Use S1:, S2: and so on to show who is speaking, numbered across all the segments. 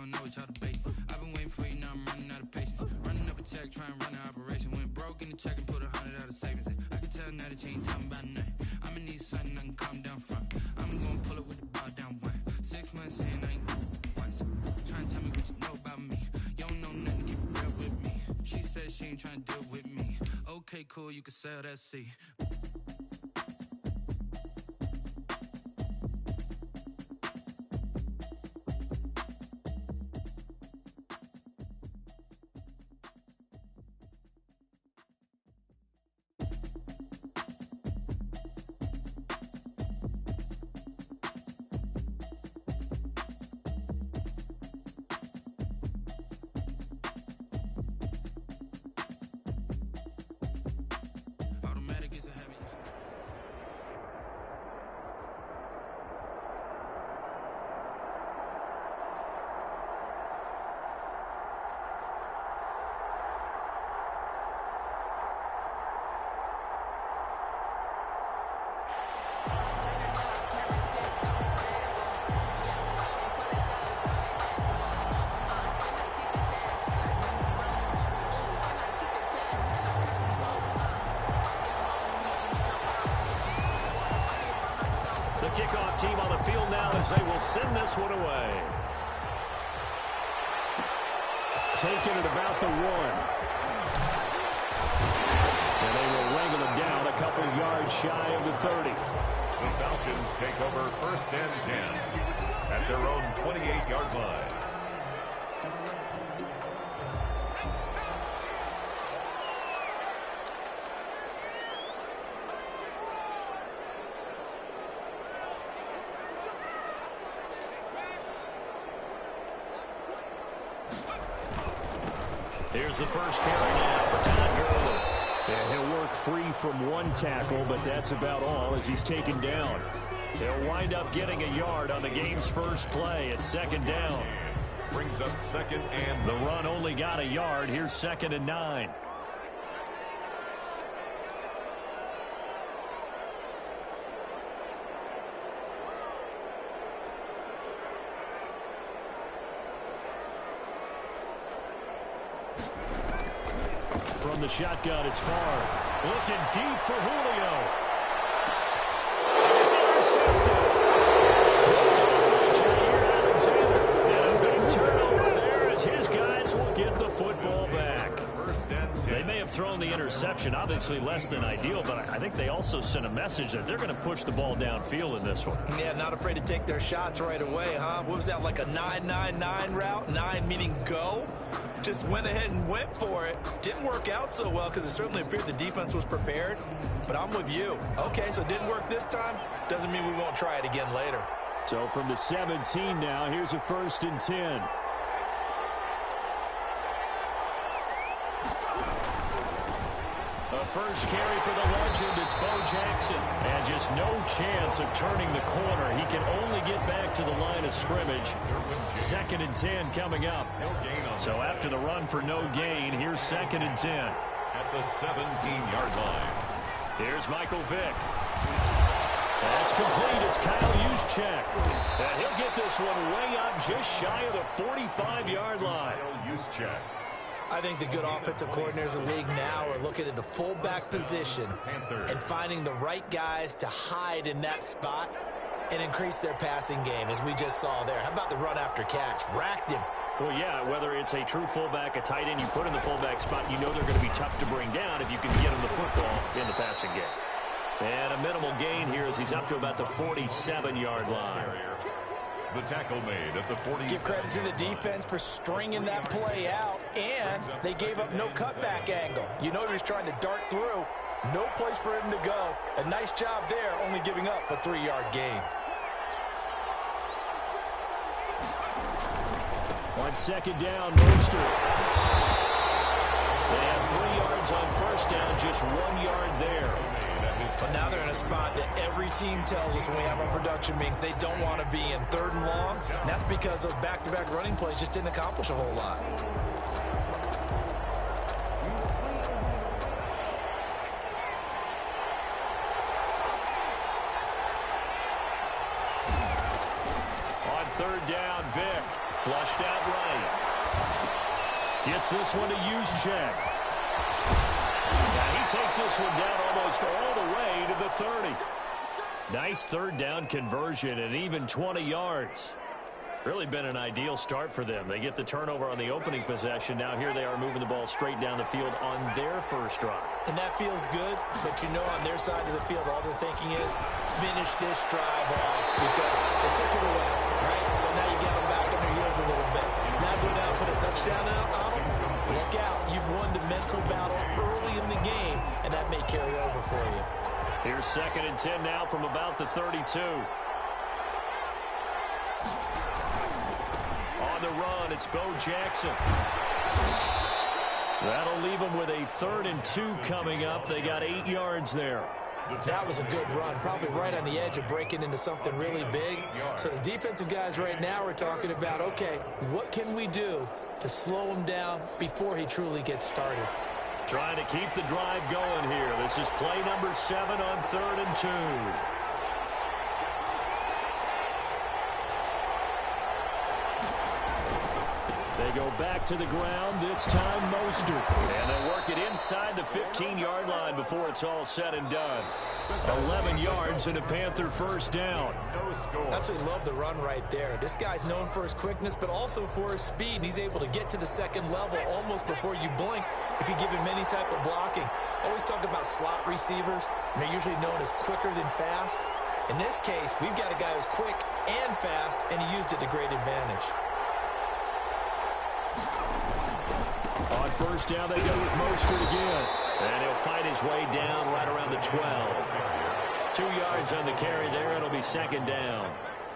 S1: don't know what y'all debate. I've been waiting for you, now I'm running out of patience. Running up a check, trying to run an operation. Went broke in the check and put 100 out of savings in. I can tell now that you ain't talking about nothing. I'ma need something I can calm down from. I'm gonna pull it with the ball down one. 6 months in, I ain't once. Trying to tell me what you know about me. You don't know nothing, keep it real with me. She said she ain't trying to deal with me. Okay, cool, you can sell that seat.
S2: Kickoff team on the field now as they will send this one away. Taking it about the 1. And they will wrangle him down a couple yards shy of the 30.
S3: The Falcons take over 1st and 10 at their own 28-yard line.
S2: Here's the first carry now for Todd Gurley. Yeah, he'll work free from 1 tackle, but that's about all as he's taken down. He'll wind up getting a yard on the game's first play at 2nd down.
S3: Brings up 2nd and
S2: the run only got a yard. Here's 2nd and 9. From the shotgun, it's far. Looking deep for Julio. And it's intercepted. Jair Alexander. And a big turnover there as his guys will get the football back. They may have thrown the interception, obviously less than ideal, but I think they also sent a message that they're going to push the ball downfield in this one.
S4: Yeah, not afraid to take their shots right away, huh? What was that, like a 9-9-9 route? 9 meaning go? Just went ahead and went for it. Didn't work out so well because it certainly appeared the defense was prepared. But I'm with you. Okay, so it didn't work this time. Doesn't mean we won't try it again later.
S2: So from the 17 now, here's a 1st and 10. A first carry for the legend. It's Bo Jackson. And just no chance of turning the corner. He can only get back to the line of scrimmage. 2nd and 10 coming up. So after the run for no gain, here's 2nd and 10.
S3: At the 17-yard line.
S2: Here's Michael Vick. That's complete. It's Kyle Juszczyk. And he'll get this one way up just shy of the 45-yard line.
S3: Kyle Juszczyk.
S4: I think the good offensive coordinators in the league now are looking at the fullback position and finding the right guys to hide in that spot and increase their passing game, as we just saw there. How about the run after catch? Racked him.
S2: Well, yeah, whether it's a true fullback, a tight end, you put in the fullback spot, you know they're going to be tough to bring down if you can get them the football in the passing game. And a minimal gain here as he's up to about the 47-yard line.
S3: The tackle made at the 40.
S4: Give credit to the defense for stringing that play out, and they gave up no cutback angle. You know he was trying to dart through. No place for him to go. A nice job there, only giving up a 3-yard gain.
S2: On 2nd down, Mostert. They have 3 yards on 1st down, just 1 yard there.
S4: But now they're in a spot that every team tells us when we have our production meetings they don't want to be in 3rd and long. And that's because those back-to-back running plays just didn't accomplish a whole lot. On
S2: 3rd down, Vick Flushed out right. Gets this one to Juszczyk. And he takes this one down almost all the way to the 30. Nice third down conversion and even 20 yards. Really been an ideal start for them. They get the turnover on the opening possession. Now here they are moving the ball straight down the field on their first drive.
S4: And that feels good, but you know on their side of the field, all they're thinking is finish this drive off because they took it away, right? So now you get them back on their heels a little bit. Now go down, put a touchdown on them. Look out. You've won the mental battle early in the game, and that may carry over for you.
S2: Here's 2nd and 10 now from about the 32. On the run, it's Bo Jackson. That'll leave them with a 3rd and 2 coming up. They got 8 yards there.
S4: That was a good run, probably right on the edge of breaking into something really big. So the defensive guys right now are talking about, okay, what can we do to slow him down before he truly gets started?
S2: Trying to keep the drive going here. This is play number 7 on 3rd and 2. They go back to the ground, this time Mostert. And they'll work it inside the 15-yard line before it's all said and done. 11 yards and a Panther first down.
S4: Absolutely love the run right there. This guy's known for his quickness, but also for his speed. He's able to get to the second level almost before you blink if you give him any type of blocking. Always talk about slot receivers, and they're usually known as quicker than fast. In this case, we've got a guy who's quick and fast, and he used it to great advantage.
S2: On first down, they go with Mostert again. And he'll fight his way down right around the 12. 2 yards on the carry there. It'll be 2nd down.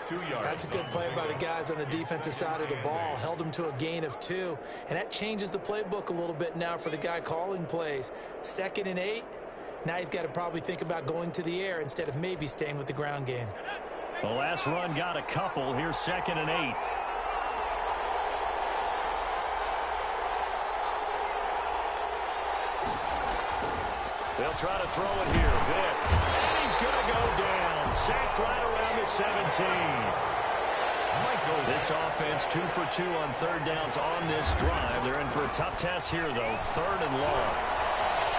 S3: 2 yards.
S4: That's a good play by the guys on the defensive side of the ball. Held them to a gain of 2. And that changes the playbook a little bit now for the guy calling plays. 2nd and 8. Now he's got to probably think about going to the air instead of maybe staying with the ground game.
S2: The last run got a couple. Here's 2nd and 8. They'll try to throw it here. Vick. And he's going to go down. Sacked right around the 17. This offense 2 for 2 on 3rd downs on this drive. They're in for a tough test here, though. 3rd and long.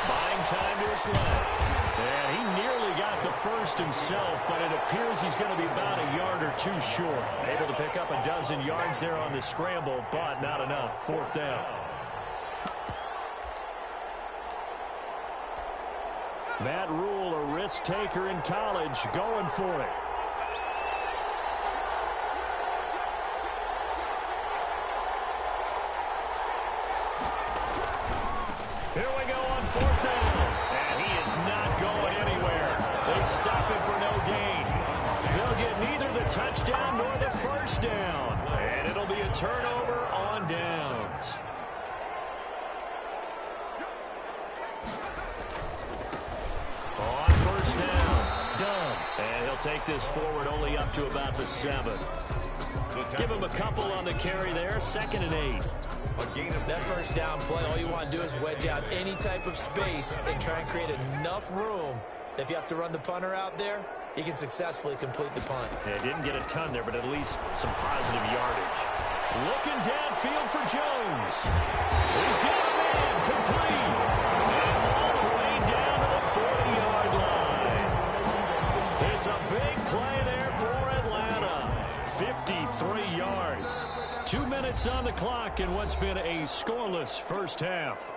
S2: Buying time to his left. And he nearly got the first himself, but it appears he's going to be about a yard or 2 short. Able to pick up a dozen yards there on the scramble, but not enough. 4th down. Matt Rule, a risk taker in college, going for it. Here we go on 4th down. And he is not going anywhere. They stop him for no gain. They'll get neither the touchdown nor the first down. And it'll be a turnover on downs. On first down, done. And he'll take this forward only up to about the 7. Give him a couple on the carry there. 2nd and 8.
S4: That first down play, all you want to do is wedge out any type of space and try and create enough room that if you have to run the punter out there, he can successfully complete the punt.
S2: Yeah, didn't get a ton there, but at least some positive yardage. Looking downfield for Jones. He's got a man complete. And all the way down to the 40-yard line. It's a big play there for Atlanta. 53 yards. 2 minutes on the clock in what's been a scoreless first half.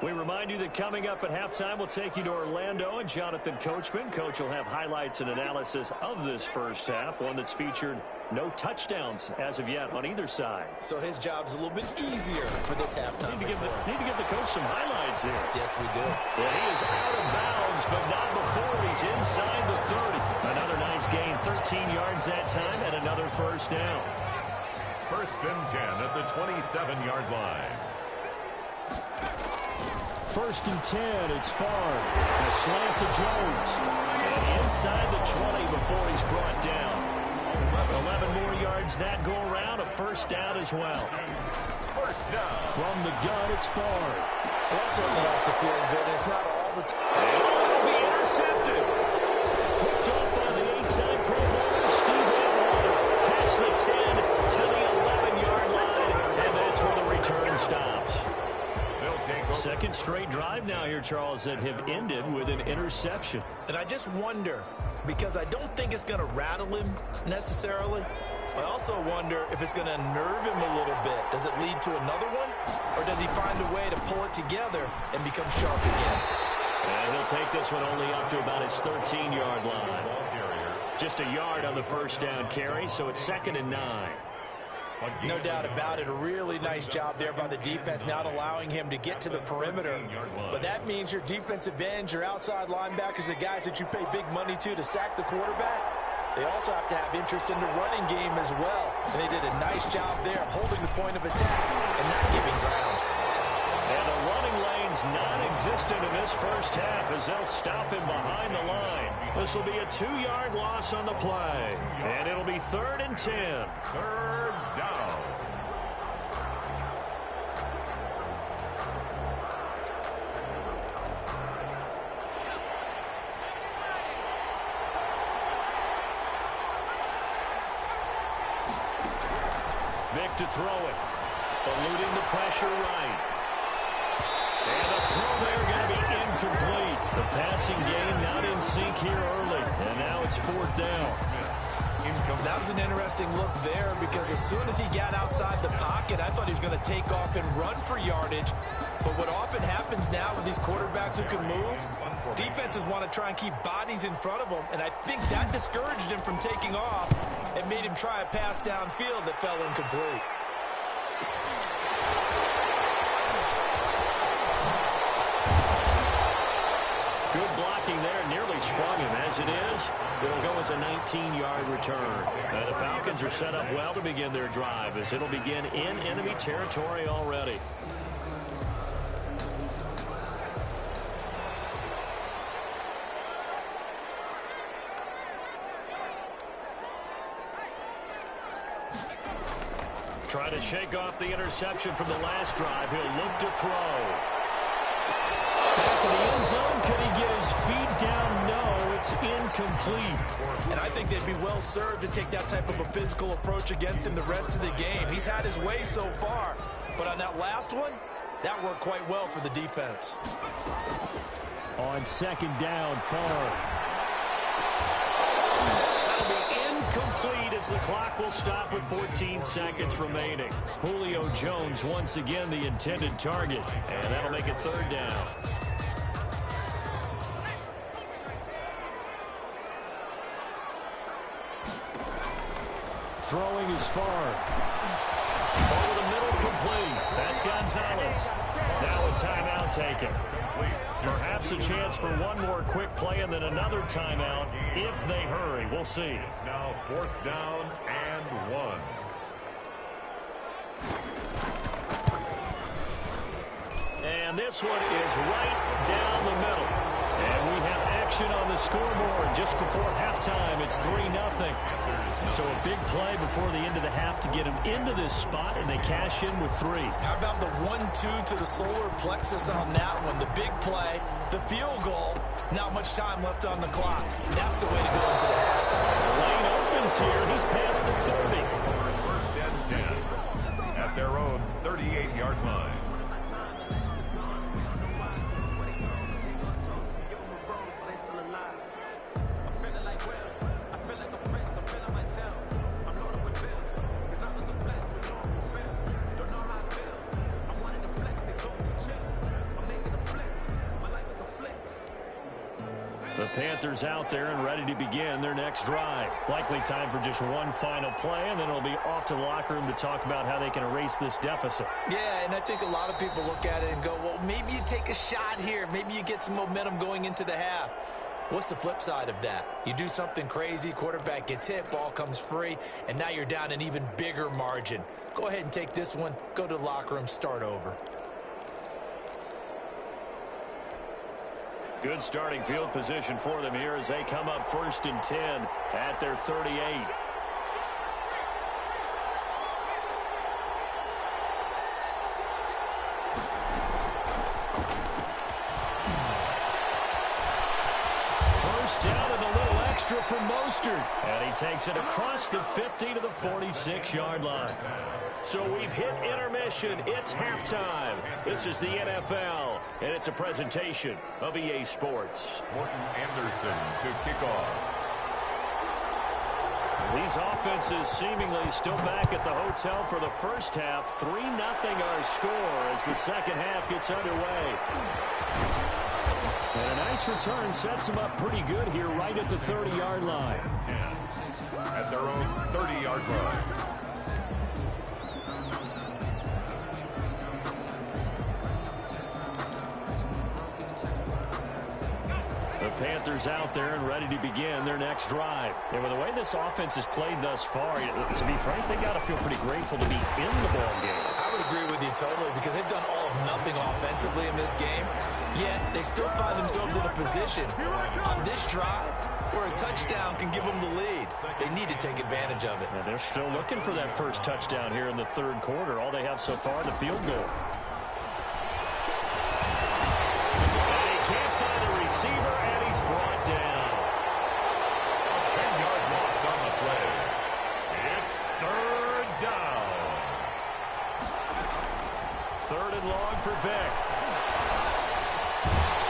S2: We remind you that coming up at halftime, we'll take you to Orlando and Jonathan Coachman. Coach will have highlights and analysis of this first half, one that's featured no touchdowns as of yet on either side.
S4: So his job's a little bit easier for this halftime.
S2: Need to give the coach some highlights here.
S4: Yes, we do.
S2: Well, he is out of bounds, but not before he's inside the 30. Another nice gain, 13 yards that time, and another first down.
S3: 1st and 10 at the 27-yard line.
S2: 1st and 10, it's Favre. A slant to Jones. And inside the 20 before he's brought down. 11 more yards that go around, a first down as well.
S3: first down.
S2: From the gun, it's Favre.
S4: That certainly has to feel good. It's not all the time.
S2: It'll be intercepted. Picked off by the 8-time Pro Bowler, Steve Atwater. Past the 10 to the 11-yard line, and that's where the return stops. Second straight drive now here, Charles, that have ended with an interception.
S4: And I just wonder, because I don't think it's going to rattle him necessarily, I also wonder if it's going to unnerve him a little bit. Does it lead to another one? Or does he find a way to pull it together and become sharp again?
S2: And he'll take this one only up to about his 13-yard line. Just a yard on the first down carry, so it's 2nd and 9.
S4: No doubt about it. A really nice job there by the defense, not allowing him to get to the perimeter. But that means your defensive ends, your outside linebackers, the guys that you pay big money to sack the quarterback, they also have to have interest in the running game as well. And they did a nice job there of holding the point of attack and not giving ground.
S2: And the running lane's non-existent in this first half as they'll stop him behind the line. This will be a 2-yard loss on the play. And it'll be 3rd and 10.
S3: 3rd down.
S2: Vic to throw it. Eluding the pressure right. And the throw there going to be incomplete. The passing game not in sync here early. And now it's 4th down.
S4: That was an interesting look there because as soon as he got outside the pocket, I thought he was going to take off and run for yardage. But what often happens now with these quarterbacks who can move, defenses want to try and keep bodies in front of them, and I think that discouraged him from taking off and made him try a pass downfield that fell incomplete.
S2: Good blocking there, nearly sprung him. As it is, it'll go as a 19-yard return. The Falcons are set up well to begin their drive as it'll begin in enemy territory already. Trying to shake off the interception from the last drive. He'll look to throw. Back in the end zone. Could he get his feet down? No, it's incomplete.
S4: And I think they'd be well served to take that type of a physical approach against him the rest of the game. He's had his way so far, but on that last one, that worked quite well for the defense.
S2: On 2nd down, Favre. That'll be incomplete as the clock will stop with 14 seconds remaining. Julio Jones once again the intended target, and that'll make it 3rd down. Throwing is Favre. Over the middle, complete. That's Gonzalez. Now a timeout taken. Perhaps a chance for one more quick play and then another timeout if they hurry. We'll see.
S3: It's now 4th down and 1.
S2: And this one is right down the middle. And we have action on the scoreboard just before halftime. It's 3-0. So a big play before the end of the half to get them into this spot, and they cash in with 3.
S4: How about the 1-2 to the solar plexus on that one? The big play, the field goal, not much time left on the clock. That's the way to go into the half.
S2: The lane opens here. He's past the 30.
S3: 1st and 10 at their own 38-yard line.
S2: The Panthers out there and ready to begin their next drive. Likely time for just one final play, and then it'll be off to the locker room to talk about how they can erase this deficit.
S4: Yeah, and I think a lot of people look at it and go, well, maybe you take a shot here. Maybe you get some momentum going into the half. What's the flip side of that? You do something crazy, quarterback gets hit, ball comes free, and now you're down an even bigger margin. Go ahead and take this one, go to the locker room, start over.
S2: Good starting field position for them here as they come up 1st and 10 at their 38. extra from Mostert. And he takes it across the 50 to the 46-yard line. So we've hit intermission. It's halftime. This is the NFL, and it's a presentation of EA Sports.
S3: Morton Anderson to kick off.
S2: These offenses seemingly still back at the hotel for the first half. 3-0 our score as the second half gets underway. And a nice return sets them up pretty good here right at the 30-yard line.
S3: 10 at their own 30-yard line.
S2: The Panthers out there and ready to begin their next drive. And with the way this offense has played thus far, to be frank, they got to feel pretty grateful to be in the ball game.
S4: I would agree with you totally because they've done all of nothing offensively in this game, yet they still find themselves in a position on this drive where a touchdown can give them the lead. They need to take advantage of it.
S2: And they're still looking for that first touchdown here in the third quarter. All they have so far, the field goal. Receiver, and he's brought down.
S3: A 10-yard loss on the play. It's third down.
S2: Third and long for Vic.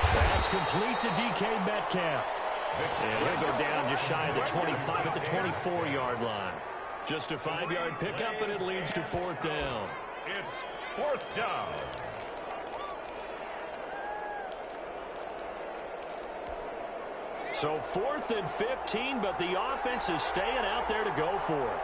S2: Pass complete to DK Metcalf. And he'll go down just shy of the 25 at the 24-yard line. Just a 5-yard pickup, and it leads to fourth down.
S3: It's fourth down.
S2: So 4th and 15, but the offense is staying out there to go for it.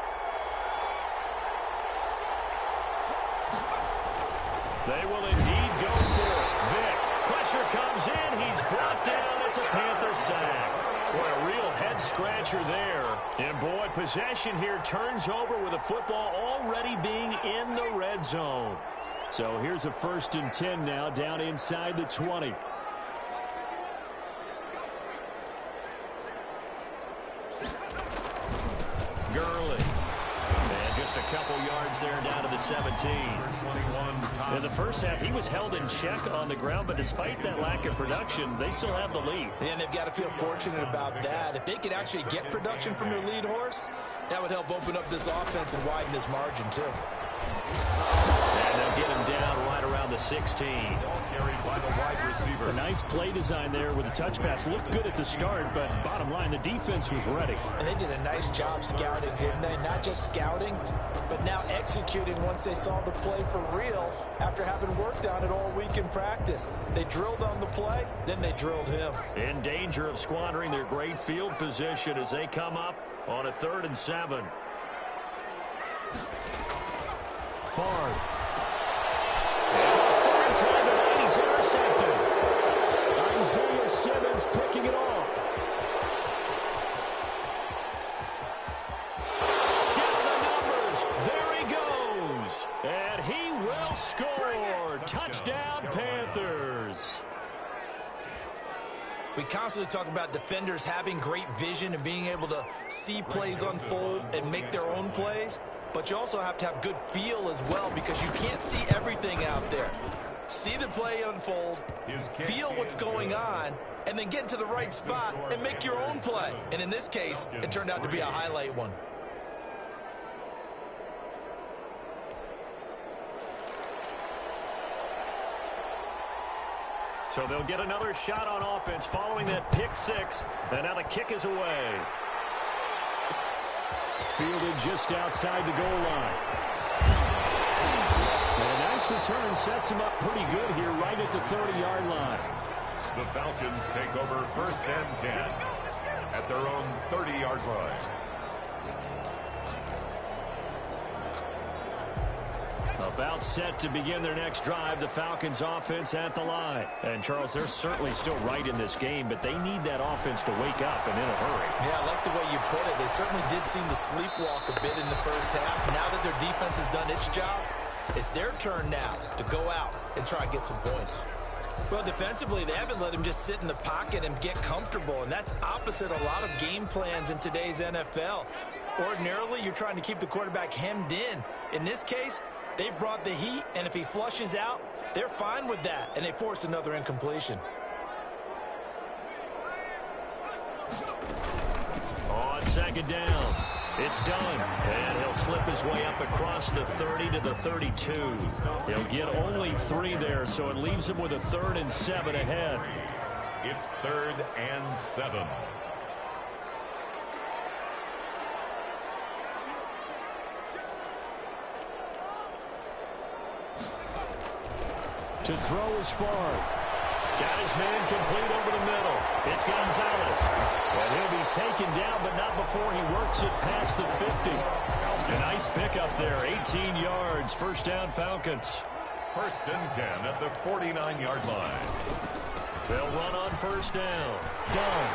S2: They will indeed go for it. Vic, pressure comes in. He's brought down. It's a Panther sack. Boy, a real head-scratcher there. And, boy, possession here turns over with the football already being in the red zone. So here's a 1st and 10 now down inside the 20. Gurley. And just a couple yards there down to the 17. In the first half, he was held in check on the ground, but despite that lack of production, they still have the lead.
S4: And they've got to feel fortunate about that. If they could actually get production from their lead horse, that would help open up this offense and widen this margin, too.
S2: And they'll get him down right around the 16.
S3: Carried by the wide receiver.
S2: A nice play design there with a touch pass. Looked good at the start, but bottom line, the defense was ready.
S4: And they did a nice job scouting, didn't they? Not just scouting, but now executing once they saw the play for real after having worked on it all week in practice. They drilled on the play, then they drilled him.
S2: In danger of squandering their great field position as they come up on a 3rd and 7. Favre. Third time tonight, he's intercepted. Isaiah Simmons picking it off. Down the numbers. There he goes. And he will score. Touchdown, Panthers.
S4: We constantly talk about defenders having great vision and being able to see plays unfold and make their own plays. But you also have to have good feel as well because you can't see everything out there. See the play unfold, feel what's going on, and then get into the right spot and make your own play. And in this case, it turned out to be a highlight one.
S2: So they'll get another shot on offense following that pick 6. And now the kick is away. Fielded just outside the goal line. And a nice return sets him up pretty good here right at the 30-yard line.
S3: The Falcons take over 1st and 10 at their own 30-yard line.
S2: About set to begin their next drive, the Falcons offense at the line. And, Charles, they're certainly still right in this game, but they need that offense to wake up and in a hurry.
S4: Yeah, I like the way you put it. They certainly did seem to sleepwalk a bit in the first half. Now that their defense has done its job, it's their turn now to go out and try and get some points. Well, defensively, they haven't let him just sit in the pocket and get comfortable, and that's opposite a lot of game plans in today's NFL. Ordinarily, you're trying to keep the quarterback hemmed in. In this case, they brought the heat, and if he flushes out, they're fine with that, and they force another incompletion.
S2: it down. It's done. And he'll slip his way up across the 30 to the 32. He'll get only 3 there, so it leaves him with a 3rd and 7 ahead.
S3: It's 3rd and 7.
S2: To throw is Favre. Got his man complete over the middle. It's Gonzalez. And he'll be taken down, but not before he works it past the 50. A nice pickup there, 18 yards. First down, Falcons.
S3: 1st and 10 at the 49-yard line.
S2: They'll run on first down. Done.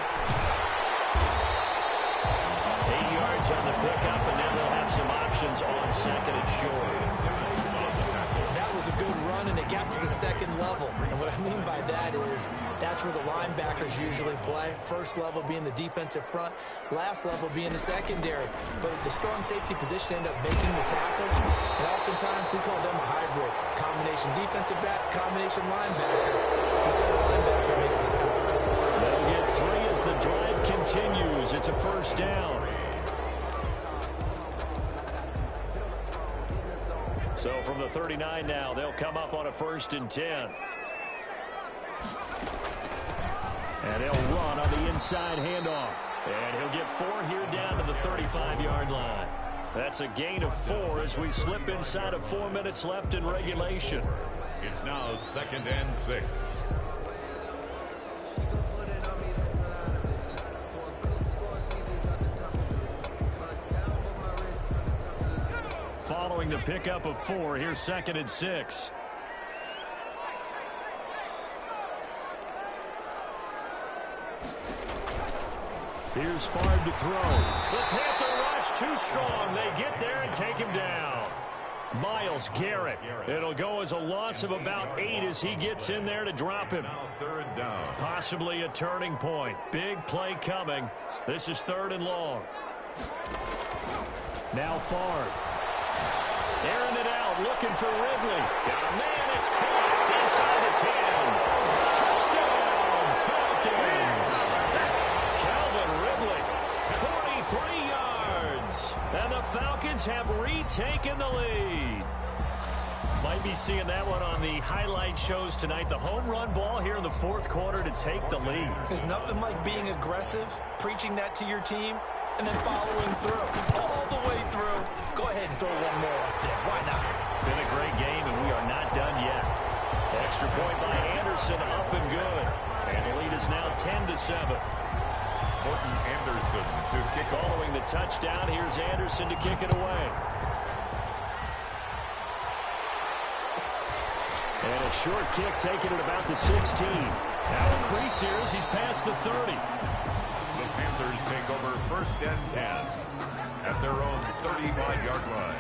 S2: 8 yards on the pickup, and now they'll have some options on 2nd and short.
S4: That was a good run, and it got to the 2nd level. And what I mean by that is that's where the linebackers usually play. First level being the defensive front, last level being the secondary. But the strong safety position ended up making the tackles, and oftentimes we call them a hybrid. Combination defensive back, combination linebacker. We said the linebacker make the stop.
S2: They'll get 3 as the drive continues. It's a first down. So from the 39 now, they'll come up on a 1st and 10. And they'll run on the inside handoff. And he'll get 4 here down to the 35-yard line. That's a gain of 4 as we slip inside of 4 minutes left in regulation.
S3: It's now 2nd and 6.
S2: Following the pickup of 4, here's 2nd and 6. Here's Favre to throw. The Panther rush too strong. They get there and take him down. Myles Garrett. It'll go as a loss of about 8 as he gets in there to drop him.
S3: Now 3rd down.
S2: Possibly a turning point. Big play coming. This is 3rd and long. Now Favre. Airing it out, looking for Ridley. Got a man, it's caught inside the 10. Touchdown, Falcons. Calvin Ridley, 43 yards. And the Falcons have retaken the lead. Might be seeing that one on the highlight shows tonight. The home run ball here in the 4th quarter to take the lead.
S4: There's nothing like being aggressive, preaching that to your team, and then following through, all the way through. Go ahead and throw one more up there. Why not?
S2: Been a great game, and we are not done yet. Extra point by Anderson, up and good. And the lead is now 10-7.
S3: Morton Anderson to kick off.
S2: Following the touchdown, here's Anderson to kick it away. And a short kick taken at about the 16. Now a crease here as he's past the 30.
S3: The Panthers take over 1st and 10 at their own 35-yard line.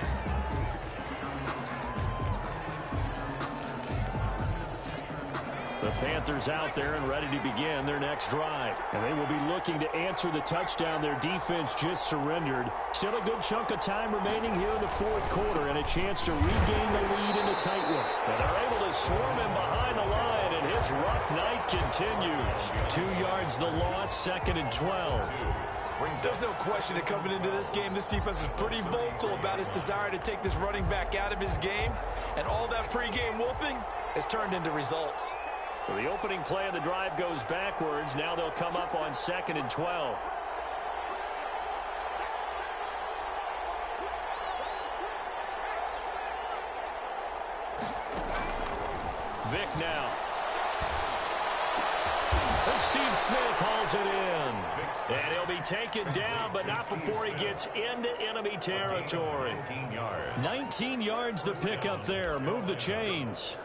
S2: The Panthers out there and ready to begin their next drive. And they will be looking to answer the touchdown their defense just surrendered. Still a good chunk of time remaining here in the 4th quarter and a chance to regain the lead in a tight one. And they're able to swarm him behind the line, and his rough night continues. 2 yards the loss, 2nd and 12.
S4: There's no question that coming into this game, this defense is pretty vocal about its desire to take this running back out of his game. And all that pregame wolfing has turned into results.
S2: So the opening play of the drive goes backwards. Now they'll come up on 2nd and 12. Vic now. And Steve Smith hauls it in. And he'll be taken down, but not before he gets into enemy territory. 19 yards the pickup there. Move the chains.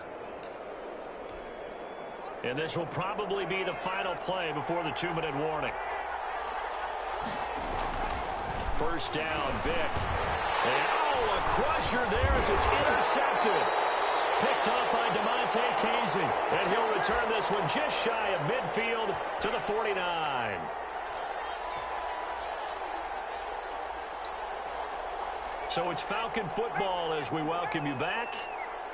S2: And this will probably be the final play before the 2-minute warning. First down, Vic. And, a crusher there as it's intercepted. Picked off by DeMonte Casey. And he'll return this one just shy of midfield to the 49. So it's Falcon football as we welcome you back.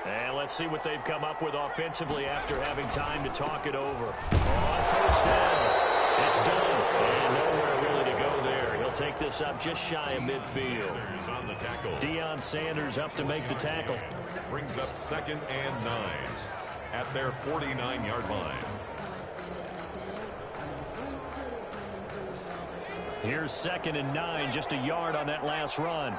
S2: And let's see what they've come up with offensively after having time to talk it over. On first down, it's done. And nowhere really to go there. He'll take this up just shy of midfield.
S3: Sanders on the tackle.
S2: Deion Sanders up to make the tackle.
S3: Brings up 2nd and 9 at their 49-yard line.
S2: Here's 2nd and 9, just a yard on that last run.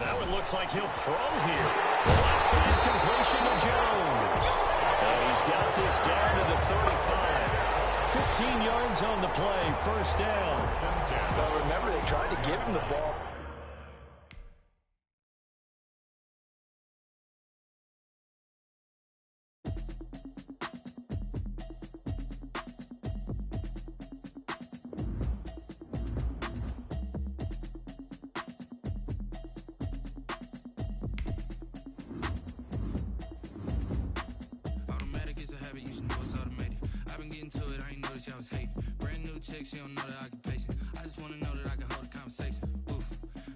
S2: That one looks like he'll throw here. Left side completion to Jones. And he's got this down to the 35. 15 yards on the play, first down.
S4: Well, remember, they tried to give him the ball.
S1: She don't know the occupation. I just wanna know that I can hold a conversation. Oof,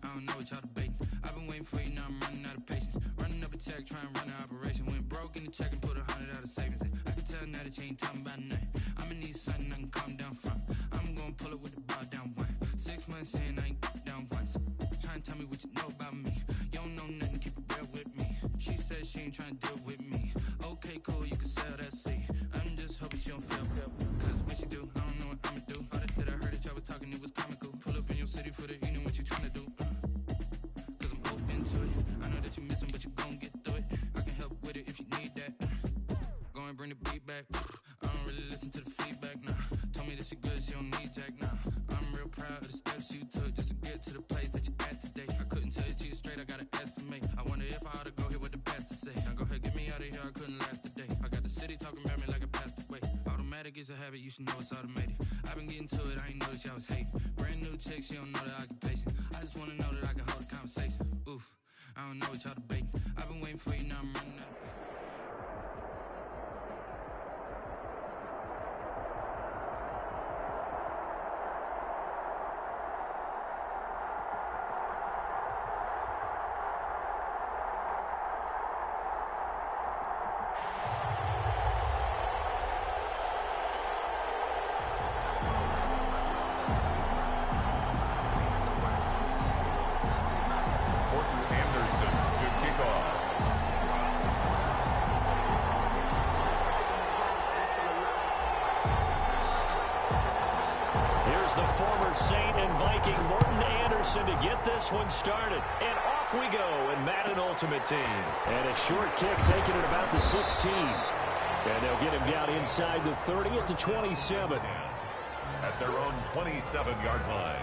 S1: I don't know what y'all debating. I've been waiting for you, now I'm running out of patience. Running up a check, trying to run an operation. Went broke in the check and put 100 out of savings in. I can tell now that you ain't talking about nothing. I'ma need something I can calm down from. I'm gonna pull it with the bar down one. 6 months in, I ain't down once. Trying to tell me what you know about me. You don't know nothing, keep it real with me. She said she ain't trying to deal with me. Okay, cool, you can sell that seat. I'm just hoping she don't feel. Cause when she do, I don't know what I'ma do. That I heard that y'all was talking, it was comical. Pull up in your city for the evening, what you tryna do? Cause I'm open to it. I know that you missing, but you gon' get through it. I can help with it if you need that. Go and bring the beat back. I don't really listen to the feedback, nah. Told me that she good, she don't need Jack, nah. I'm real proud of the steps you took just to get to the place that you at today. I couldn't tell you to you straight, I gotta estimate. I wonder if I ought to go here with the best to say. Now go ahead, get me out of here, I couldn't last a day. I got the city talking about me like a passed away. Automatic is a habit, you should know it's automated. I've been getting to it, I ain't noticed y'all was hating. Brand new chick, she don't know the occupation. I just wanna know that I can hold a conversation. Oof, I don't know what y'all debating. I've been waiting for you, now I'm running out of patience.
S2: The former Saint and Viking Morton Anderson to get this one started. And off we go in Madden Ultimate Team. And a short kick taken at about the 16. And they'll get him down inside the 30 at the 27.
S3: At their own 27-yard line.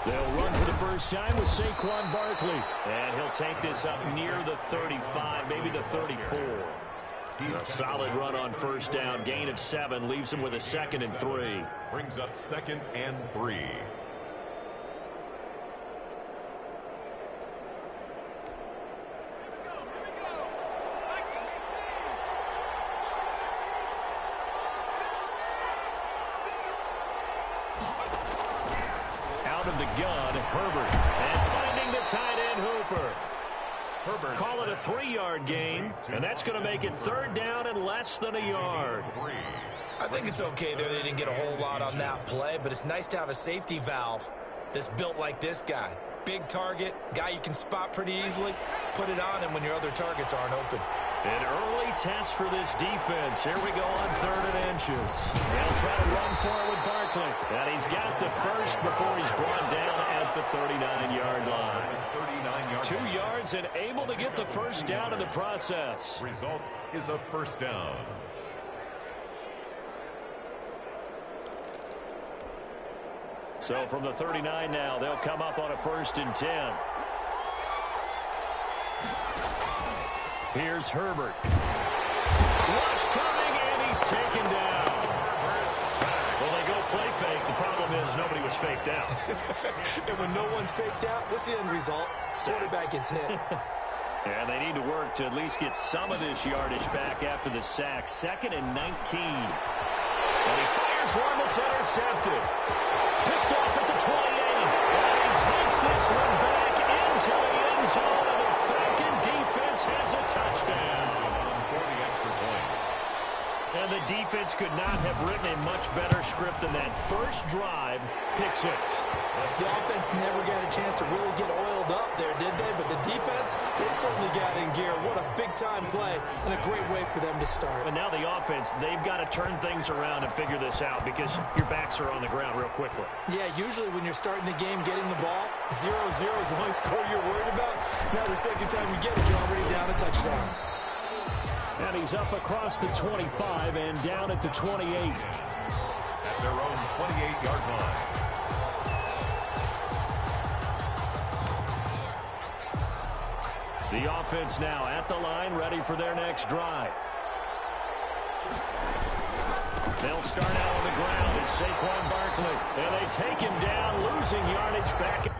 S2: They'll run for the first time with Saquon Barkley. And he'll take this up near the 35, maybe the 34. A solid run on first down. Gain of 7 leaves him with a 2nd and 3.
S3: Brings up 2nd and 3.
S2: Out of the gun, Herbert. And finding the tight end, Hooper.
S3: Herbert.
S2: Call it a 3-yard gain, and that's going to make it 3rd down and less than a yard.
S4: I think it's okay there. They didn't get a whole lot on that play, but it's nice to have a safety valve that's built like this guy. Big target, guy you can spot pretty easily. Put it on him when your other targets aren't open.
S2: An early test for this defense. Here we go on 3rd and inches. They'll try to run for it with Barkley. And he's got the first before he's brought down at the 39-yard line. 2 yards and able to get the first down in the process.
S3: Result is a first down.
S2: So from the 39 now, they'll come up on a 1st and 10. Here's Herbert. Rush coming, and he's taken down. Well, they go play fake. The problem is nobody was faked out.
S4: And when no one's faked out, what's the end result? Quarterback gets hit.
S2: And they need to work to at least get some of this yardage back after the sack. 2nd and 19. And he fires one that's intercepted. Picked off at the 28. And he takes this one back into the end zone. And the Falcon defense has a touchdown.
S3: For the extra point.
S2: And the defense could not have written a much better script than that. First drive, pick 6.
S4: The offense never got a chance to really get oiled up there, did they? But the defense, they certainly got in gear. What a big-time play and a great way for them to start.
S2: But now the offense, they've got to turn things around and figure this out because your backs are on the ground real quickly.
S4: Yeah, usually when you're starting the game, getting the ball, 0-0 is the only score you're worried about. Now the second time you get it, you're already down a touchdown.
S2: And he's up across the 25 and down at the 28.
S3: At their own 28-yard line.
S2: The offense now at the line, ready for their next drive. They'll start out on the ground. It's Saquon Barkley. And they take him down, losing yardage back.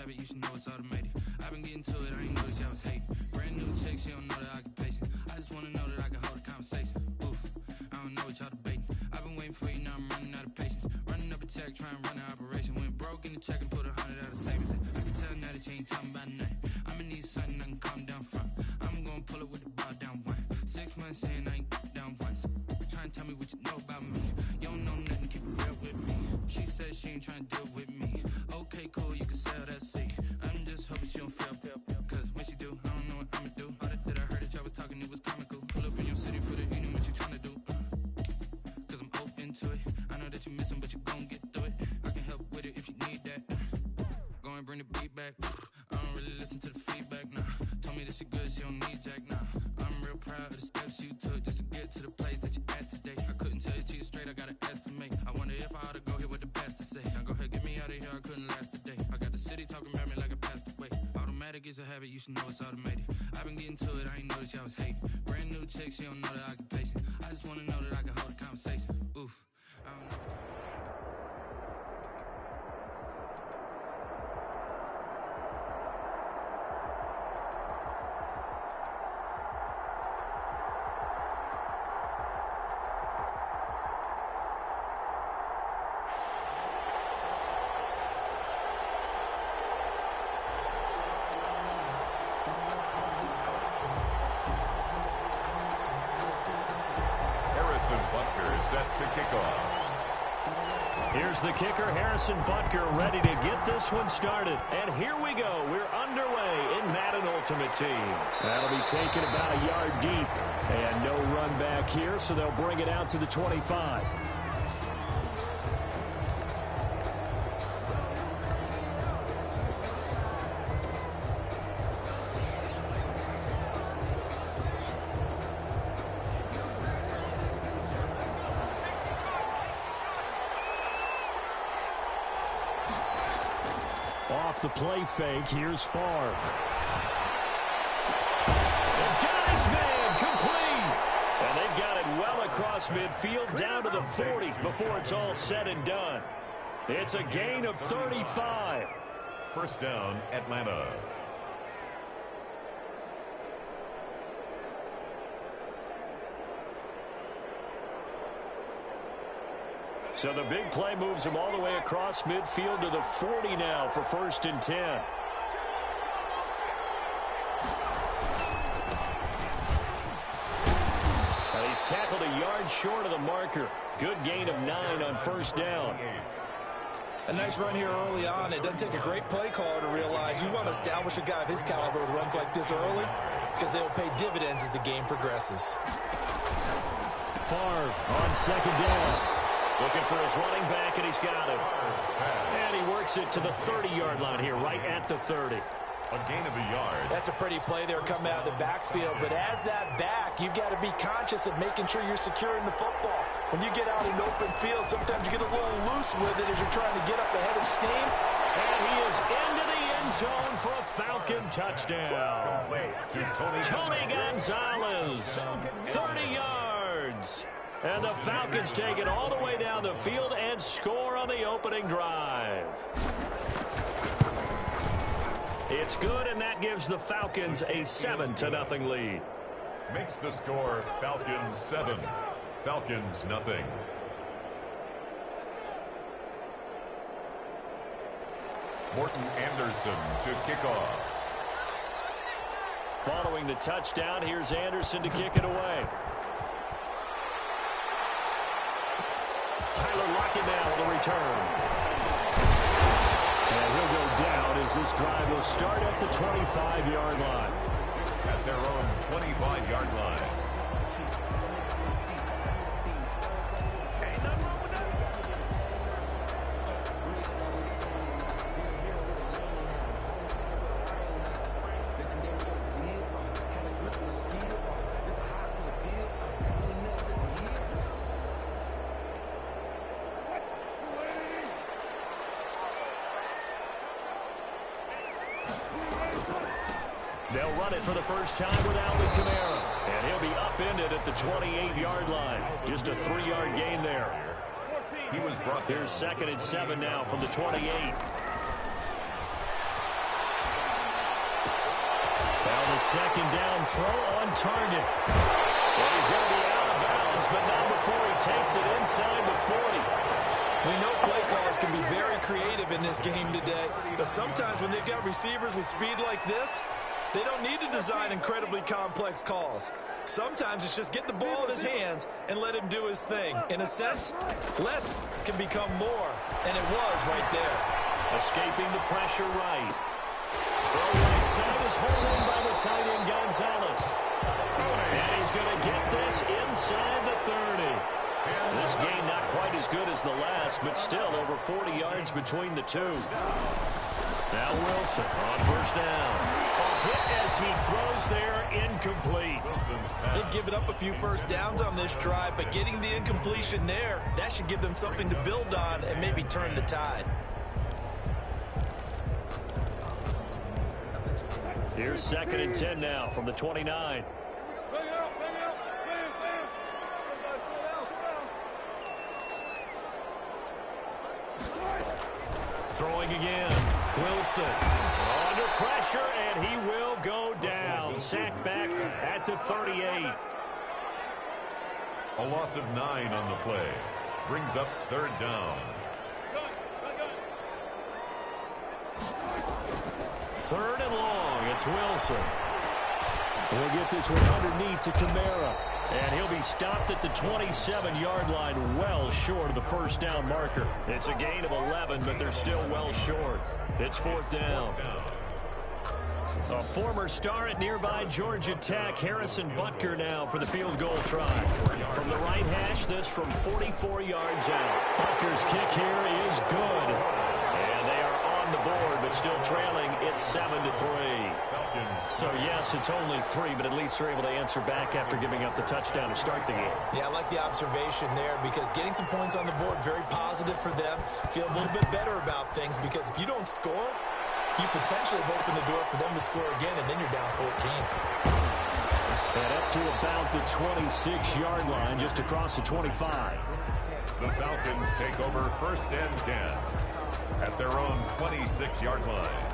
S1: You should know it's automated. I've been getting to it, I ain't noticed y'all was hating. Brand new chick, she don't know the occupation. I just wanna know that I can hold a conversation. Oof, I don't know what y'all debating. I've been waiting for you, now I'm running out of patience. Running up a check, trying to run an operation. Went broke in the check and put 100 out of savings. I can tell now that you ain't talking about nothing. I'ma need something I can calm down from. I'm gonna pull it with the ball down one. 6 months in, I ain't down once. Trying to tell me what you know about me. You don't know nothing, keep it real with me. She said she ain't trying to deal with me. Okay, cool, you can sell that seat. I'm just hoping she don't fail, cause when she do, I don't know what I'ma do. All that I heard that y'all was talking, it was comical. Pull up in your city for the evening, what you tryna do? Cause I'm open to it. I know that you missing, but you gon' get through it. I can help with it if you need that. Go and bring the beat back. I don't really listen to the feedback, nah. Told me that she good, she don't need Jack, nah. I'm real proud of the steps you took just to get to the place that you at today. I couldn't tell you to you straight, I gotta estimate. I wonder if I ought to go here with the best to say. Now go ahead, get me out of here, I couldn't last a day. I got the city talking about me like I passed away. Automatic is a habit, you should know it's automated. I've been getting to it, I ain't noticed y'all was hating. Brand new chick, she don't know the occupation. I just wanna know that I can hold a conversation. Oof, I don't know.
S3: Set to kick off.
S2: Here's the kicker, Harrison Butker, ready to get this one started. And here we go. We're underway in Madden Ultimate Team. That'll be taken about a yard deep. And no run back here, so they'll bring it out to the 25. Off the play fake, here's Favre. And got his man complete. And they've got it well across midfield down to the 40 before it's all said and done. It's a gain of 35.
S3: First down, Atlanta.
S2: So the big play moves him all the way across midfield to the 40 now for 1st and 10. And he he's tackled a yard short of the marker. Good gain of 9 on first down.
S4: A nice run here early on. It doesn't take a great play caller to realize you want to establish a guy of his caliber with runs like this early because they will pay dividends as the game progresses.
S2: Favre on second down. Looking for his running back, and he's got him. And he works it to the 30-yard line here, right at the 30.
S3: A gain of a yard.
S4: That's a pretty play there coming out of the backfield. But as that back, you've got to be conscious of making sure you're securing the football. When you get out in open field, sometimes you get a little loose with it as you're trying to get up ahead of steam.
S2: And he is into the end zone for a Falcon touchdown. Tony Gonzalez, 30 yards. And the Falcons take it all the way down the field and score on the opening drive. It's good, and that gives the Falcons a 7-0 lead.
S3: Makes the score Falcons 7, Falcons nothing. Morton Anderson to kick off.
S2: Following the touchdown, here's Anderson to kick it away. Tyler Lockett now with a return. And he'll go down as this drive will start at the 25-yard line.
S3: At their own 25-yard line.
S2: They'll run it for the first time with Alvin Kamara. And he'll be upended at the 28-yard line. Just a 3-yard gain there.
S3: He was brought there.
S2: Here's 2nd and 7 now from the 28. Now the second down throw on target. And he's going to be out of bounds, but not before he takes it inside the 40.
S4: We know play callers can be very creative in this game today, but sometimes when they've got receivers with speed like this, they don't need to design incredibly complex calls. Sometimes it's just get the ball in his hands and let him do his thing. In a sense, less can become more, and it was right there.
S2: Escaping the pressure right. Throw right side is hauled in by the tight end Gonzalez. And he's going to get this inside the 30. This game not quite as good as the last, but still over 40 yards between the two. Now Wilson on first down. A hit as he throws there, incomplete.
S4: They've given up a few first downs on this drive, but getting the incompletion there, that should give them something to build on and maybe turn the tide.
S2: Here's 2nd and 10 now from the 29. Throwing again. Wilson under pressure, and he will go down. Sacked back at the 38.
S3: A loss of 9 on the play. Brings up 3rd down.
S2: 3rd and long. It's Wilson. We'll get this one underneath to Kamara. And he'll be stopped at the 27-yard line, well short of the first down marker. It's a gain of 11, but they're still well short. It's 4th down. A former star at nearby Georgia Tech, Harrison Butker now for the field goal try. From the right hash, this from 44 yards out. Butker's kick here is good. And they are on the board, but still trailing. It's 7-3. So, yes, it's only 3, but at least they're able to answer back after giving up the touchdown to start the game.
S4: Yeah, I like the observation there because getting some points on the board, very positive for them. Feel a little bit better about things because if you don't score, you potentially have opened the door for them to score again, and then you're down 14.
S2: And up to about the 26-yard line, just across the 25.
S3: The Falcons take over 1st and 10 at their own 26-yard line.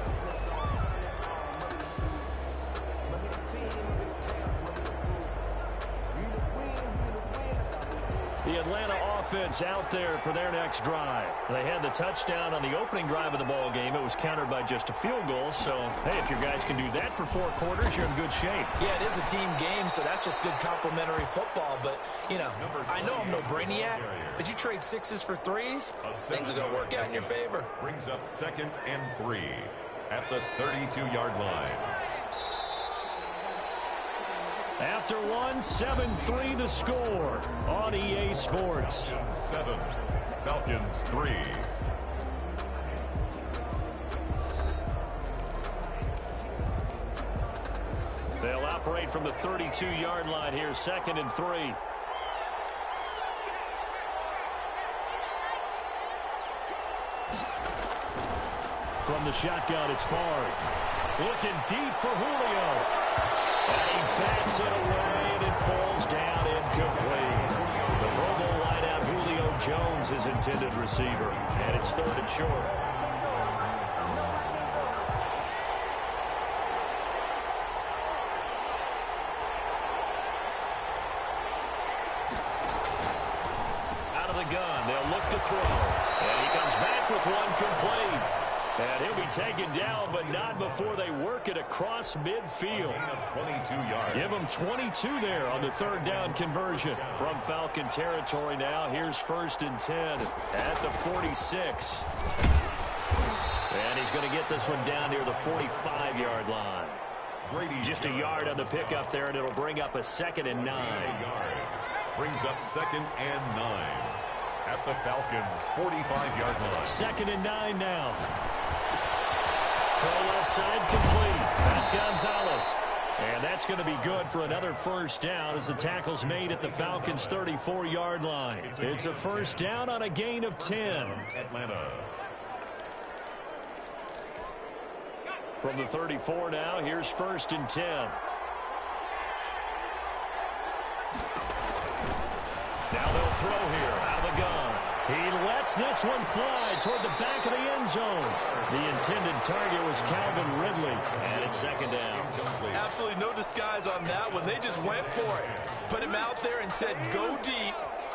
S2: The Atlanta offense out there for their next drive. They had the touchdown on the opening drive of the ball game. It was countered by just a field goal. So, hey, if your guys can do that for 4 quarters, you're in good shape.
S4: Yeah, it is a team game, so that's just good complimentary football. But, you know, I know I'm no brainiac, but you trade 6s for 3s, things are going to work out in your favor.
S3: Brings up 2nd and 3 at the 32-yard line.
S2: After 1, 7-3 the score on EA Sports.
S3: 7, Falcons 3.
S2: They'll operate from the 32-yard line here, 2nd and 3. From the shotgun, it's Favre. Looking deep for Julio. And he bats it away, and it falls down incomplete. The Pro Bowl wideout Julio Jones is intended receiver, and it's 3rd and short. Out of the gun, they'll look to throw. And he comes back with one complete. And he'll be taken down, but not before they work it across midfield.
S3: 22 yards.
S2: Give them 22 there on the 3rd down conversion. From Falcon territory now, here's 1st and 10 at the 46. And he's going to get this one down near the 45-yard line. Just a yard on the pickup there, and it'll bring up a 2nd and 9.
S3: Brings up 2nd and 9 at the Falcons' 45-yard line.
S2: 2nd and 9 now. Throw left side complete. That's Gonzalez. And that's going to be good for another 1st down as the tackle's made at the Falcons' 34-yard line. It's a 1st down on a gain of 10.
S3: Atlanta.
S2: From the 34 now, here's 1st and 10. Now they'll throw here out of the gun. He lets this one fly toward the back of the end zone. The intended target was Calvin Ridley, and it's 2nd down.
S4: Absolutely no disguise on that one. They just went for it. Put him out there and said, go deep.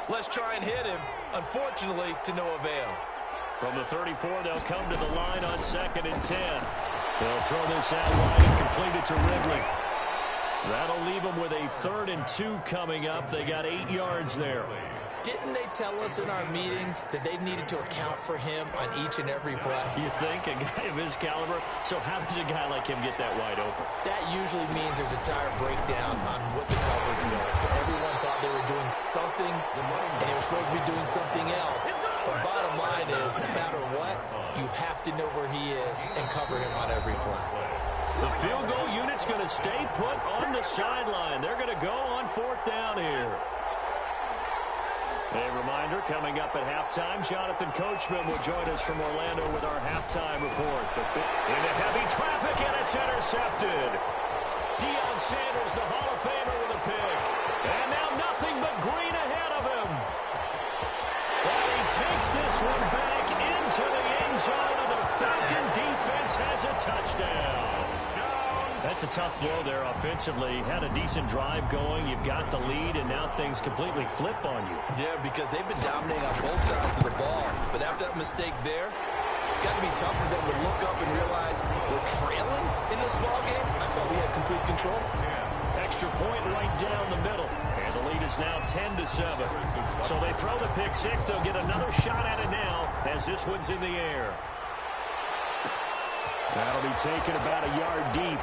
S4: Let's try and hit him. Unfortunately, to no avail.
S2: From the 34, they'll come to the line on 2nd and 10. They'll throw this out wide and complete it to Ridley. That'll leave them with a 3rd and 2 coming up. They got 8 yards there.
S4: Didn't they tell us in our meetings that they needed to account for him on each and every play?
S2: You think? A guy of his caliber? So how does a guy like him get that wide open?
S4: That usually means there's a tire breakdown on what the coverage was. Everyone thought they were doing something, and they were supposed to be doing something else. But bottom line is, no matter what, you have to know where he is and cover him on every play.
S2: The field goal unit's going to stay put on the sideline. They're going to go on 4th down here. A reminder, coming up at halftime, Jonathan Coachman will join us from Orlando with our halftime report. Into heavy traffic, and it's intercepted. Deion Sanders, the Hall of Famer, with a pick. And now nothing but green ahead of him. But he takes this one back into the end zone, and the Falcon defense has a touchdown. That's a tough blow there offensively. Had a decent drive going. You've got the lead, and now things completely flip on you.
S4: Yeah, because they've been dominating on both sides of the ball. But after that mistake there, it's got to be tough for them to look up and realize we're trailing in this ball game. I thought we had complete control.
S2: Extra point right down the middle. And the lead is now 10-7. So they throw the pick six. They'll get another shot at it now as this one's in the air. That'll be taken about a yard deep.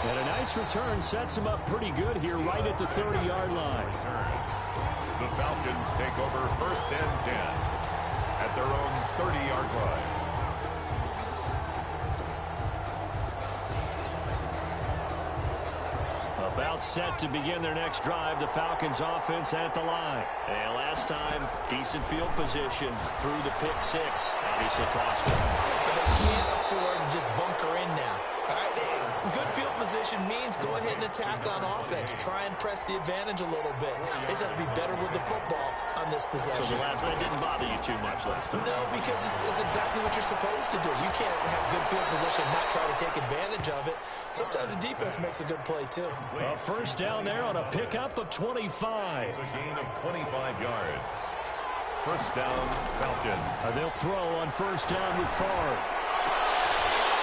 S2: And a nice return sets him up pretty good here right at the 30-yard line.
S3: The Falcons take over 1st and 10 at their own 30-yard line.
S2: About set to begin their next drive. The Falcons offense at the line. And last time, decent field position through the pick six. Obviously cost them.
S4: But they can't afford to just bunker in now. All right, good field position. possession means go ahead and attack on offense. Try and press the advantage a little bit. They just have to be better with the football on this possession.
S2: So that didn't bother you too much last time?
S4: No, because it's exactly what you're supposed to do. You can't have good field position and not try to take advantage of it. Sometimes the defense makes a good play, too.
S2: A first down there on a pickup of 25.
S3: It's a gain of 25 yards. First down, Falcon.
S2: They'll throw on first down with Favre.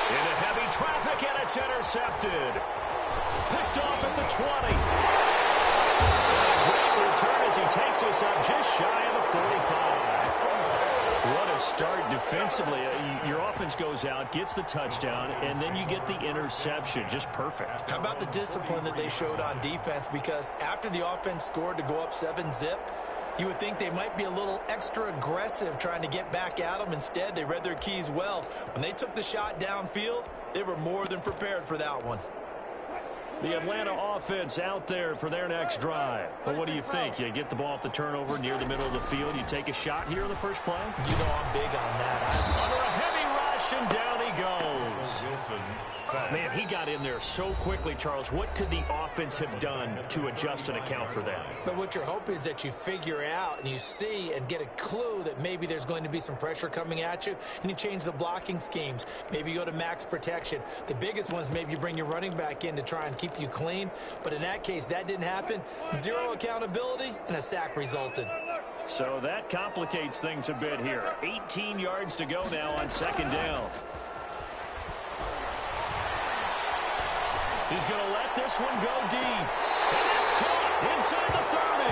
S2: Into heavy traffic, and it's intercepted. Picked off at the 20. Great return as he takes us up just shy of the 45. What a start defensively. Your offense goes out, gets the touchdown, and then you get the interception. Just perfect.
S4: How about the discipline that they showed on defense? Because after the offense scored to go up 7-zip, you would think they might be a little extra aggressive trying to get back at them. Instead, they read their keys well. When they took the shot downfield, they were more than prepared for that one.
S2: The Atlanta offense out there for their next drive. Well, what do you think? You get the ball off the turnover near the middle of the field. You take a shot here in the first play?
S4: You know I'm big on that.
S2: Under a heavy rush, and down he goes.
S3: Wilson,
S2: Man, he got in there so quickly, Charles. What could the offense have done to adjust and account for that?
S4: But what you're hoping is that you figure out and you see and get a clue that maybe there's going to be some pressure coming at you, and you change the blocking schemes. Maybe you go to max protection. The biggest ones, maybe you bring your running back in to try and keep you clean. But in that case, that didn't happen. Zero accountability, and a sack resulted.
S2: So that complicates things a bit here. 18 yards to go now on second down. He's going to let this one go deep. And it's caught inside the 30.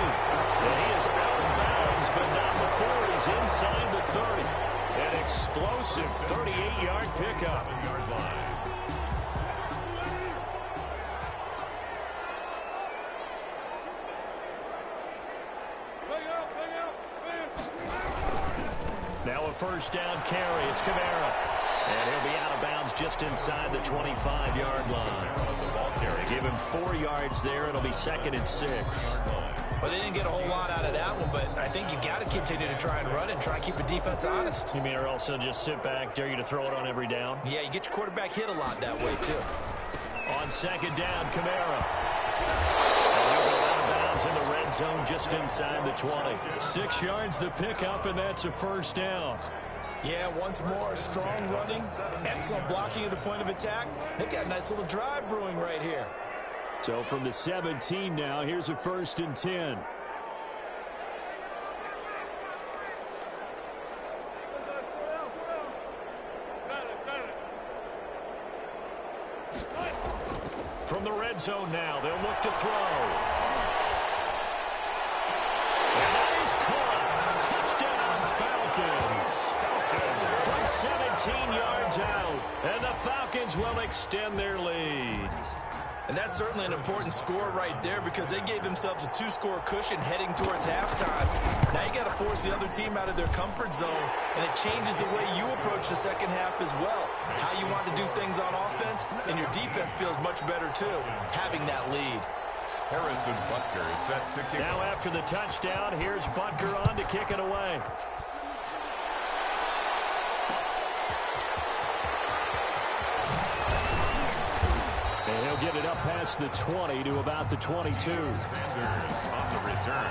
S2: And he is out of bounds, but not before he's inside the 30. An explosive 38-yard pickup. Now a first down carry. It's Kamara. And he'll be out of bounds just inside the 25-yard line. They give him 4 yards there. It'll be 2nd and 6.
S4: Well, they didn't get a whole lot out of that one, but I think you got to continue to try and run and try and keep the defense honest.
S2: You mean or also just sit back, dare you to throw it on every down?
S4: Yeah, you get your quarterback hit a lot that way, too.
S2: On second down, Kamara. And he'll go out of bounds in the red zone just inside the 20. 6 yards the pickup, and that's a first down.
S4: Yeah, once more, strong running, excellent blocking at the point of attack. They've got a nice little drive brewing right here.
S2: So from the 17 now, here's a 1st and 10. From the red zone now, they'll look to throw. And that is caught. Touchdown, Falcons. From 17 yards out, and the Falcons will extend their lead.
S4: And that's certainly an important score right there because they gave themselves a 2-score cushion heading towards halftime. Now you got to force the other team out of their comfort zone, and it changes the way you approach the second half as well. How you want to do things on offense, and your defense feels much better too, having that lead.
S3: Harrison Butker is set to kick.
S2: Now after the touchdown, here's Butker on to kick it away. And he'll get it up past the 20 to about the 22.
S3: Sanders on the return.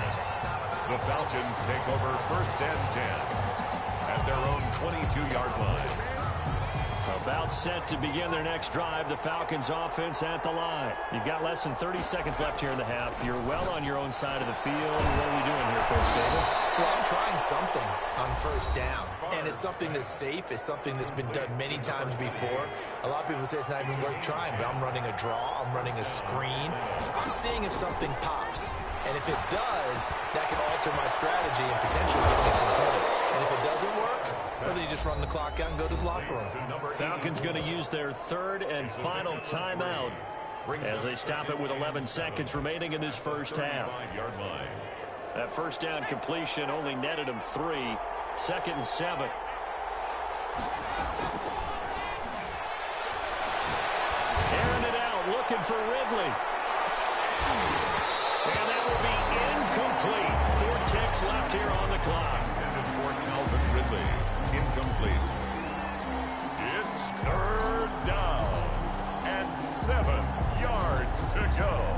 S3: The Falcons take over 1st and 10 at their own 22-yard line.
S2: About set to begin their next drive. The Falcons offense at the line. You've got less than 30 seconds left here in the half. You're well on your own side of the field. What are we doing here, Coach Davis?
S4: Well, I'm trying something on first down. And it's something that's safe. It's something that's been done many times before. A lot of people say it's not even worth trying, but I'm running a draw. I'm running a screen. I'm seeing if something pops. And if it does, that can alter my strategy and potentially get me some points. And if it doesn't work, well, then you just run the clock out and go to the locker room.
S2: Falcons going to use their 3rd and final timeout as they stop it with 11 seconds remaining in this first half. That first down completion only netted them 3. 2nd and 7. Airing it out, looking for Ridley. And that will be incomplete. 4 ticks left here on the clock.
S3: Intended for Calvin Ridley. Incomplete. It's 3rd down and 7. yards to go.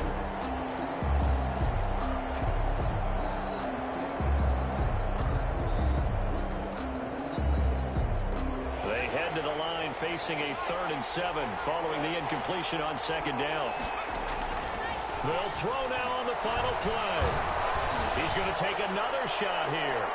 S2: They head to the line facing a 3rd and 7 following the incompletion on 2nd down. They'll throw now on the final play. He's going to take another shot here.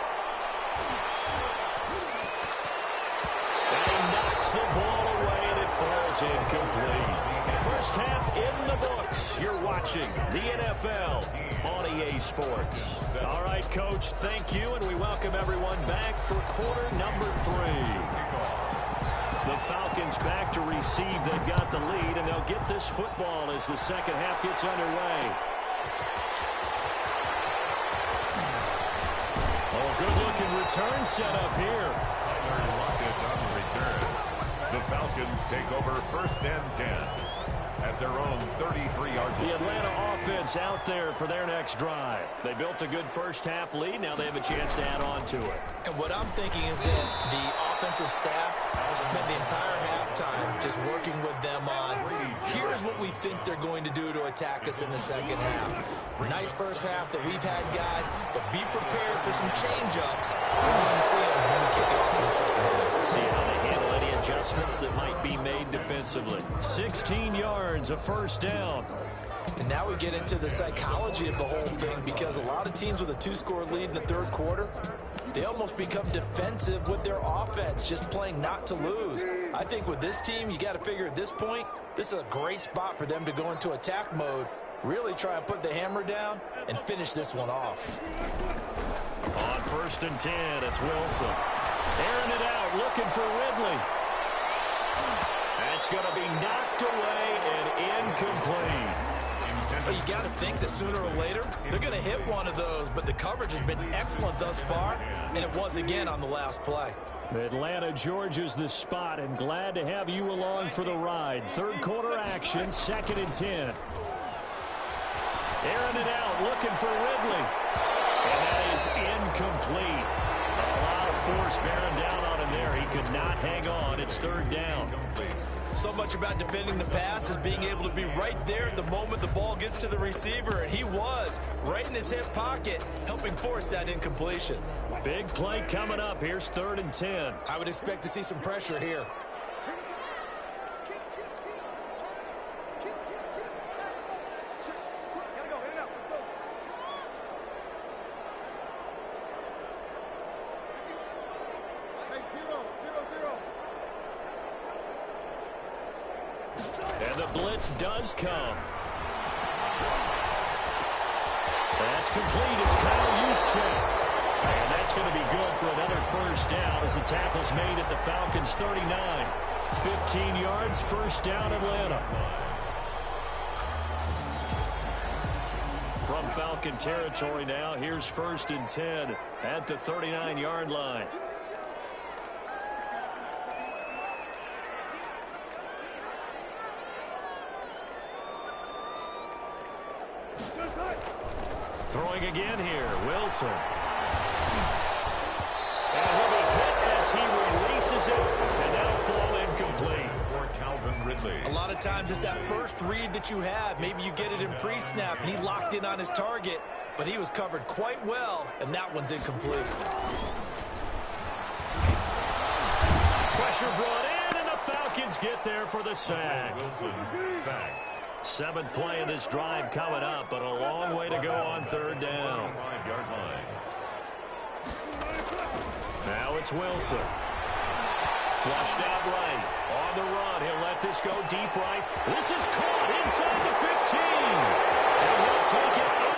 S2: And he knocks the ball away, and it falls incomplete. First half in the books. You're watching the NFL on EA Sports. All right, Coach, thank you, and we welcome everyone back for quarter number 3. The Falcons back to receive. They've got the lead, and they'll get this football as the second half gets underway. Oh, good-looking return set up here.
S3: On the return. The Falcons take over 1st and 10 at their own 33-yard line.
S2: The Atlanta offense out there for their next drive. They built a good first half lead. Now they have a chance to add on to it.
S4: And what I'm thinking is that the offensive staff spent the entire halftime just working with them on, here's what we think they're going to do to attack us in the second half. Nice first half that we've had, guys, but be prepared for some change-ups. We're going to see them when we kick it off in the second half.
S2: See how they handle any adjustments that might be made defensively. 16 yards, a first down.
S4: And now we get into the psychology of the whole thing, because a lot of teams with a 2-score lead in the 3rd quarter, they almost become defensive with their offense, just playing not to lose. I think with this team, you got to figure at this point, this is a great spot for them to go into attack mode, really try and put the hammer down and finish this one off.
S2: On 1st and 10, it's Wilson. Airing it out, looking for Ridley. That's going to be knocked away and incomplete.
S4: Well, you got to think that sooner or later, they're going to hit one of those, but the coverage has been excellent thus far, and it was again on the last play.
S2: Atlanta, Georgia's the spot, and glad to have you along for the ride. 3rd quarter action, 2nd and 10. Airing it out, looking for Ridley. And that is incomplete. A lot of force bearing down on him there. He could not hang on. It's 3rd down.
S4: So much about defending the pass is being able to be right there at the moment the ball gets to the receiver, and he was right in his hip pocket, helping force that incompletion.
S2: Big play coming up. Here's 3rd and 10.
S4: I would expect to see some pressure here.
S2: And the blitz does come. That's complete. It's Kyle Juszczyk. And that's going to be good for another first down as the tackle's made at the Falcons' 39. 15 yards, first down, Atlanta. From Falcon territory now, here's 1st and 10 at the 39-yard line. Throwing again here, Wilson. And he'll be hit as he releases it, and that'll fall incomplete.
S3: For Calvin Ridley.
S4: A lot of times it's that first read that you have. Maybe you get it in pre-snap, and he locked in on his target, but he was covered quite well, and that one's incomplete.
S2: Pressure brought in, and the Falcons get there for the sack.
S3: Wilson sacked.
S2: 7th play of this drive coming up, but a long way to go on 3rd down.
S3: 5-yard line.
S2: Now it's Wilson. Flushed out right. On the run, he'll let this go deep right. This is caught inside the 15. And he'll take it